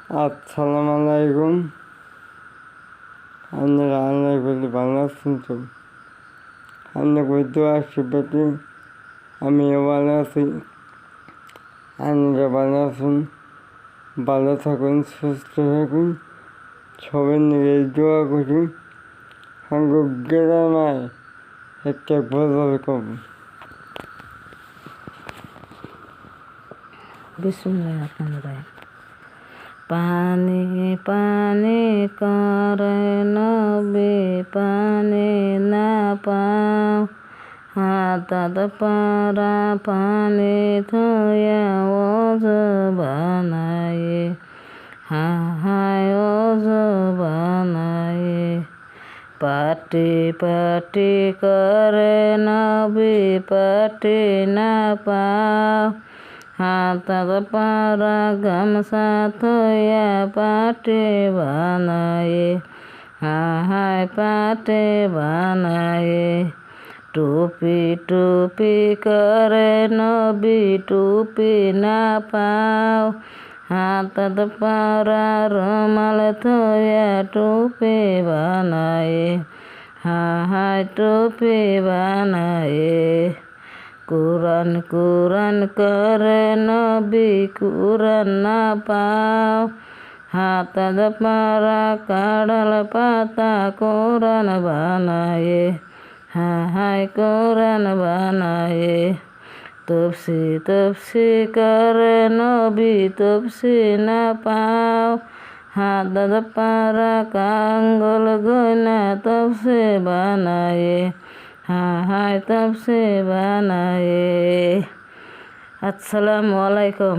আসসালামু আলাইকুম। আপনারা আল্লাহ বলে ভালো আছেন তো? আপনি বৈদ্য আশীর্বাদে আমিও ভালো আছি। আপনারা ভালো আছেন, ভালো থাকুন, সুস্থ থাকুন, সবাই নিয়ে দোয়া করি। আমাকে গ্রামায় একটা গজল কব। বিসমিল্লাহির রহমানির রহিম। পানি পানি করে নবী পানি না পাও, হাতাত পারা পানি থয়া ওযু বানায়ে, হায় ওযু বানায়ে। পাটি পাটি করে নবী পাটি না পাও, হাতাত পারা গামছা থয়া পাটি বানায়ে, হায় পাটি বানায়ে। টুপি টুপি করে নবী টুপি না পাও, হাতাত পারা রুমাল থয়া টুপি বানায়ে, হায় টুপি বানায়ে। কুরআন কুরআন করে নবী কুরআন না পাও, হাতাত পারা কাঁঠাল পাতা কুরআন বানায়ে, হায় কুরআন বানায়ে। তফসি তফসি করে নবী তফসি না পাও, হাতাত পারা কাঙ্গল গয়না তফসি বানায়ে, হায় তফসি বানায়ে। আসসালামু আলাইকুম।